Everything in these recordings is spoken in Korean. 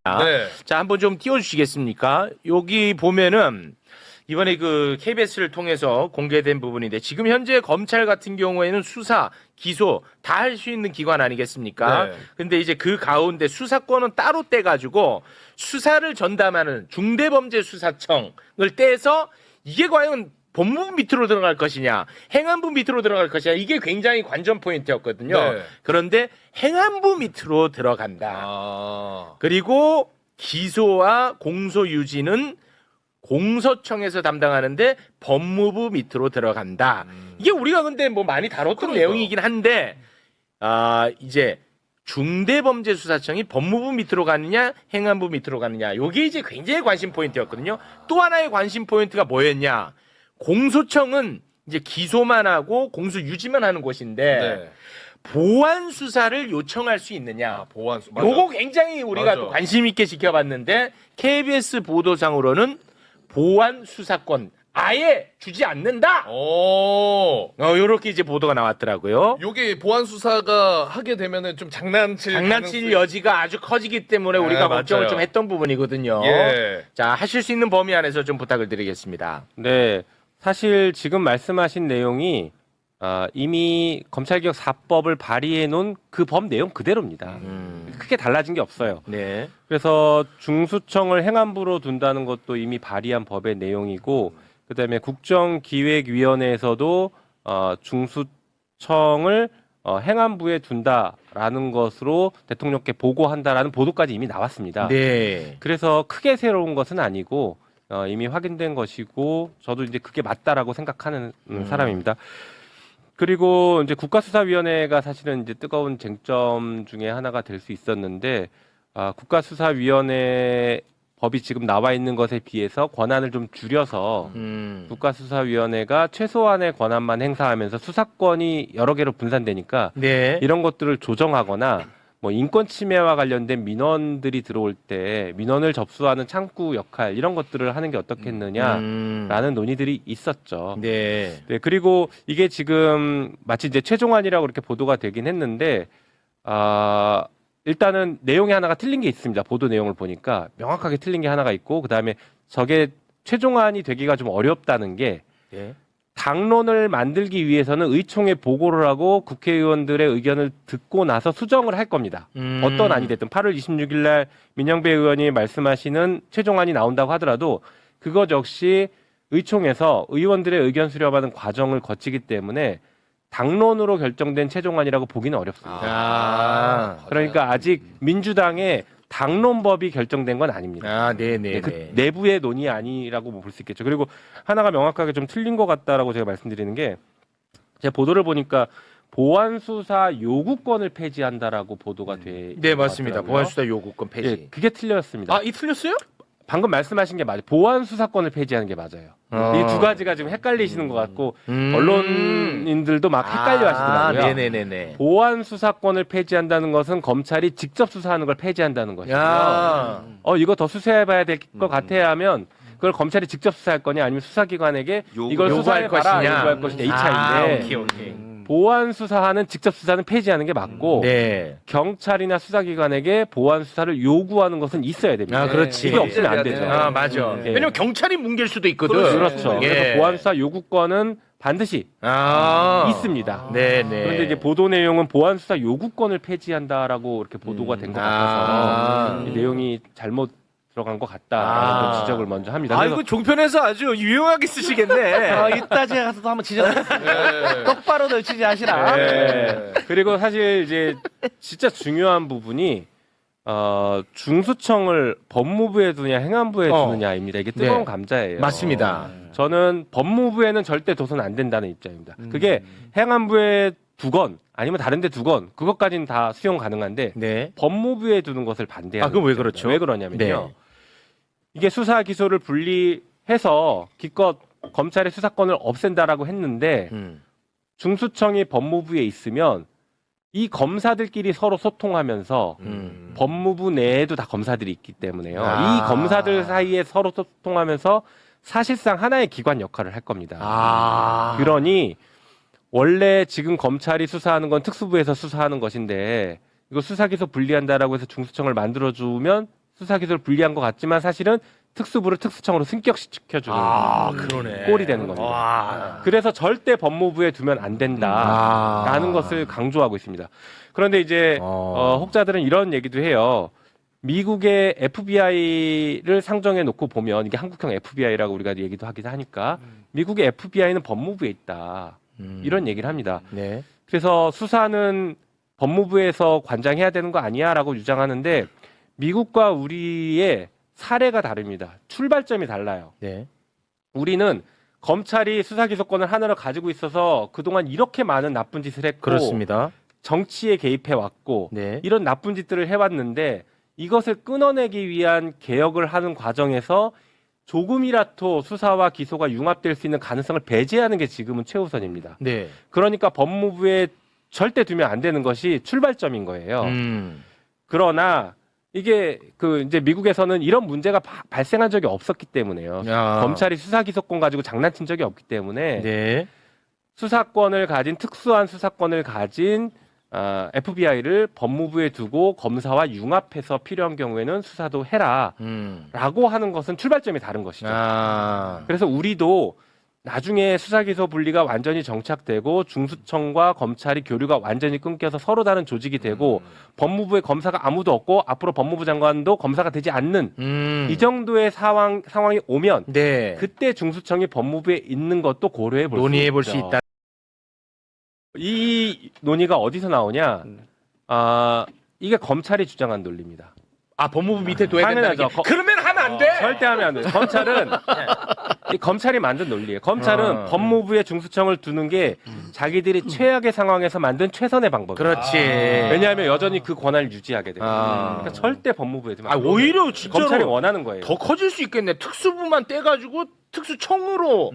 네. 자, 한번 좀 띄워주시겠습니까? 여기 보면은 이번에 그 KBS를 통해서 공개된 부분인데 지금 현재 검찰 같은 경우에는 수사, 기소 다 할 수 있는 기관 아니겠습니까? 네. 근데 이제 그 가운데 수사권은 따로 떼가지고 수사를 전담하는 중대범죄수사청을 떼서 이게 과연 법무부 밑으로 들어갈 것이냐, 행안부 밑으로 들어갈 것이냐, 이게 굉장히 관전 포인트였거든요. 네. 그런데 행안부 밑으로 들어간다. 아. 그리고 기소와 공소 유지는 공소청에서 담당하는데 법무부 밑으로 들어간다. 이게 우리가 근데 뭐 많이 다뤘던 그러니까. 내용이긴 한데, 이제 중대범죄수사청이 법무부 밑으로 가느냐, 행안부 밑으로 가느냐, 이게 이제 굉장히 관심 포인트였거든요. 또 하나의 관심 포인트가 뭐였냐? 공소청은 이제 기소만 하고 공소 유지만 하는 곳인데 네. 보완 수사를 요청할 수 있느냐? 보안 수. 맞아. 요거 굉장히 우리가 맞아. 또 관심 있게 지켜봤는데 KBS 보도상으로는 보완 수사권 아예 주지 않는다. 오. 요렇게 이제 보도가 나왔더라고요. 요게 보안 수사가 하게 되면은 좀 장난칠 여지가 아주 커지기 때문에 네, 우리가 걱정을 맞아요. 좀 했던 부분이거든요. 예. 자, 하실 수 있는 범위 안에서 좀 부탁을 드리겠습니다. 네, 사실 지금 말씀하신 내용이 이미 검찰개혁 4법을 발의해 놓은 그 법 내용 그대로입니다. 크게 달라진 게 없어요. 네. 그래서 중수청을 행안부로 둔다는 것도 이미 발의한 법의 내용이고, 그다음에 국정기획위원회에서도 중수청을 행안부에 둔다라는 것으로 대통령께 보고한다라는 보도까지 이미 나왔습니다. 네. 그래서 크게 새로운 것은 아니고 이미 확인된 것이고, 저도 이제 그게 맞다라고 생각하는 사람입니다. 그리고 이제 국가수사위원회가 사실은 이제 뜨거운 쟁점 중에 하나가 될 수 있었는데, 국가수사위원회 법이 지금 나와 있는 것에 비해서 권한을 좀 줄여서 국가수사위원회가 최소한의 권한만 행사하면서 수사권이 여러 개로 분산되니까 네. 이런 것들을 조정하거나 뭐 인권 침해와 관련된 민원들이 들어올 때 민원을 접수하는 창구 역할, 이런 것들을 하는 게 어떻겠느냐라는 논의들이 있었죠. 네. 네, 그리고 이게 지금 마치 이제 최종안이라고 이렇게 보도가 되긴 했는데, 일단은 내용이 하나가 틀린 게 있습니다. 보도 내용을 보니까 명확하게 틀린 게 하나가 있고, 그 다음에 저게 최종안이 되기가 좀 어렵다는 게, 네. 당론을 만들기 위해서는 의총에 보고를 하고 국회의원들의 의견을 듣고 나서 수정을 할 겁니다. 어떤 안이 됐든 8월 26일 날 민영배 의원이 말씀하시는 최종안이 나온다고 하더라도 그것 역시 의총에서 의원들의 의견 수렴하는 과정을 거치기 때문에 당론으로 결정된 최종안이라고 보기는 어렵습니다. 그러니까 아직 민주당의 당론법이 결정된 건 아닙니다. 네네. 그 내부의 논의 아니라고 볼 수 있겠죠. 그리고 하나가 명확하게 좀 틀린 것 같다라고 제가 말씀드리는 게, 제가 보도를 보니까 보안 수사 요구권을 폐지한다라고 보도가 돼. 네, 맞습니다. 있더라고요. 보안 수사 요구권 폐지. 예, 그게 틀렸습니다. 이 틀렸어요? 방금 말씀하신 게 맞아요. 보안 수사권을 폐지하는 게 맞아요. 이 두 가지가 지금 헷갈리시는 것 같고 언론인들도 막 헷갈려 하시더라고요. 네네네네. 보안 수사권을 폐지한다는 것은 검찰이 직접 수사하는 걸 폐지한다는 것이고요. 야. 이거 더 수사해봐야 될 것 같아 하면 그걸 검찰이 직접 수사할 거냐, 아니면 수사기관에게 이걸 요구할 수사해봐라, 것이냐. 요구할 것이냐, 이 차이인데, 오케이. 보안 수사하는 직접 수사는 폐지하는 게 맞고, 네. 경찰이나 수사기관에게 보안 수사를 요구하는 것은 있어야 됩니다. 그렇지. 이게 없으면 안 되죠. 맞아. 예. 왜냐면 경찰이 뭉갤 수도 있거든. 그렇죠. 예. 그래서 보안 수사 요구권은 반드시 있습니다. 네네. 그런데 이제 보도 내용은 보안 수사 요구권을 폐지한다라고 이렇게 보도가 된 것 같아서 이 내용이 잘못 들어간 것 같다라는 좀 지적을 먼저 합니다. 이거 종편에서 아주 유용하게 쓰시겠네. 이따 제가 가서 또 한번 지적하겠습니다. 똑바로 널 취재하시라. 네. 그리고 사실 이제 진짜 중요한 부분이 중수청을 법무부에 두냐 행안부에 두느냐입니다. 이게 뜨거운 네. 감자예요. 맞습니다. 저는 법무부에는 절대 둬서는 안 된다는 입장입니다. 그게 행안부에 두건 아니면 다른 데 두건 그것까지는 다 수용 가능한데 네. 법무부에 두는 것을 반대하는 그건 왜 입장입니다. 그렇죠? 왜 그러냐면요. 네. 이게 수사 기소를 분리해서 기껏 검찰의 수사권을 없앤다라고 했는데 중수청이 법무부에 있으면 이 검사들끼리 서로 소통하면서 법무부 내에도 다 검사들이 있기 때문에요. 이 검사들 사이에 서로 소통하면서 사실상 하나의 기관 역할을 할 겁니다. 그러니 원래 지금 검찰이 수사하는 건 특수부에서 수사하는 것인데 이거 수사기소 분리한다라고 해서 중수청을 만들어주면 수사기소를 분리한 것 같지만 사실은 특수부를 특수청으로 승격시켜주는 그러네. 꼴이 되는 겁니다. 와. 그래서 절대 법무부에 두면 안 된다라는 것을 강조하고 있습니다. 그런데 이제 혹자들은 이런 얘기도 해요. 미국의 FBI를 상정해 놓고 보면 이게 한국형 FBI라고 우리가 얘기도 하기도 하니까 미국의 FBI는 법무부에 있다. 이런 얘기를 합니다. 네. 그래서 수사는 법무부에서 관장해야 되는 거 아니야라고 주장하는데 미국과 우리의 사례가 다릅니다. 출발점이 달라요. 네. 우리는 검찰이 수사기소권을 하나로 가지고 있어서 그동안 이렇게 많은 나쁜 짓을 했고 그렇습니다. 정치에 개입해 왔고 네. 이런 나쁜 짓들을 해왔는데 이것을 끊어내기 위한 개혁을 하는 과정에서 조금이라도 수사와 기소가 융합될 수 있는 가능성을 배제하는 게 지금은 최우선입니다. 네. 그러니까 법무부에 절대 두면 안 되는 것이 출발점인 거예요. 그러나 이게 이제 미국에서는 이런 문제가 발생한 적이 없었기 때문에요. 검찰이 수사기소권 가지고 장난친 적이 없기 때문에 네. 수사권을 가진 특수한 수사권을 가진 FBI를 법무부에 두고 검사와 융합해서 필요한 경우에는 수사도 해라라고 하는 것은 출발점이 다른 것이죠. 그래서 우리도 나중에 수사기소 분리가 완전히 정착되고 중수청과 검찰이 교류가 완전히 끊겨서 서로 다른 조직이 되고 법무부에 검사가 아무도 없고 앞으로 법무부 장관도 검사가 되지 않는 이 정도의 상황이 오면 네. 그때 중수청이 법무부에 있는 것도 고려해 볼 수 논의해 볼 있죠. 수 있다. 이 논의가 어디서 나오냐? 이게 검찰이 주장한 논리입니다. 법무부 밑에 둬야 된다는 게. 당연하죠. 그러면 하면 안 돼. 절대 하면 안 돼요. 검찰은 이 검찰이 만든 논리예요. 검찰은 법무부에 중수청을 두는 게 자기들이 최악의 상황에서 만든 최선의 방법이에요. 그렇지. 왜냐하면 여전히 그 권한을 유지하게 되거든요. 그러니까 절대 법무부에 두면 안 돼요. 오히려 진짜로 검찰이 원하는 거예요. 더 커질 수 있겠네. 특수부만 떼가지고 특수청으로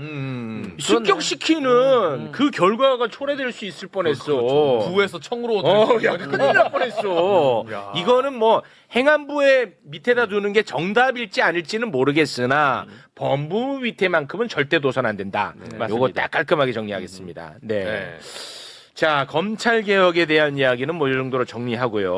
습격시키는 그 결과가 초래될 수 있을 뻔했어. 부에서 청으로 야, 큰일 날 뻔했어. 이거는 뭐 행안부의 밑에다 두는 게 정답일지 아닐지는 모르겠으나 법무부 밑에만큼은 절대 둬선 안 된다. 요거 딱 깔끔하게 정리하겠습니다. 네. 자, 검찰 개혁에 대한 이야기는 뭐 이 정도로 정리하고요.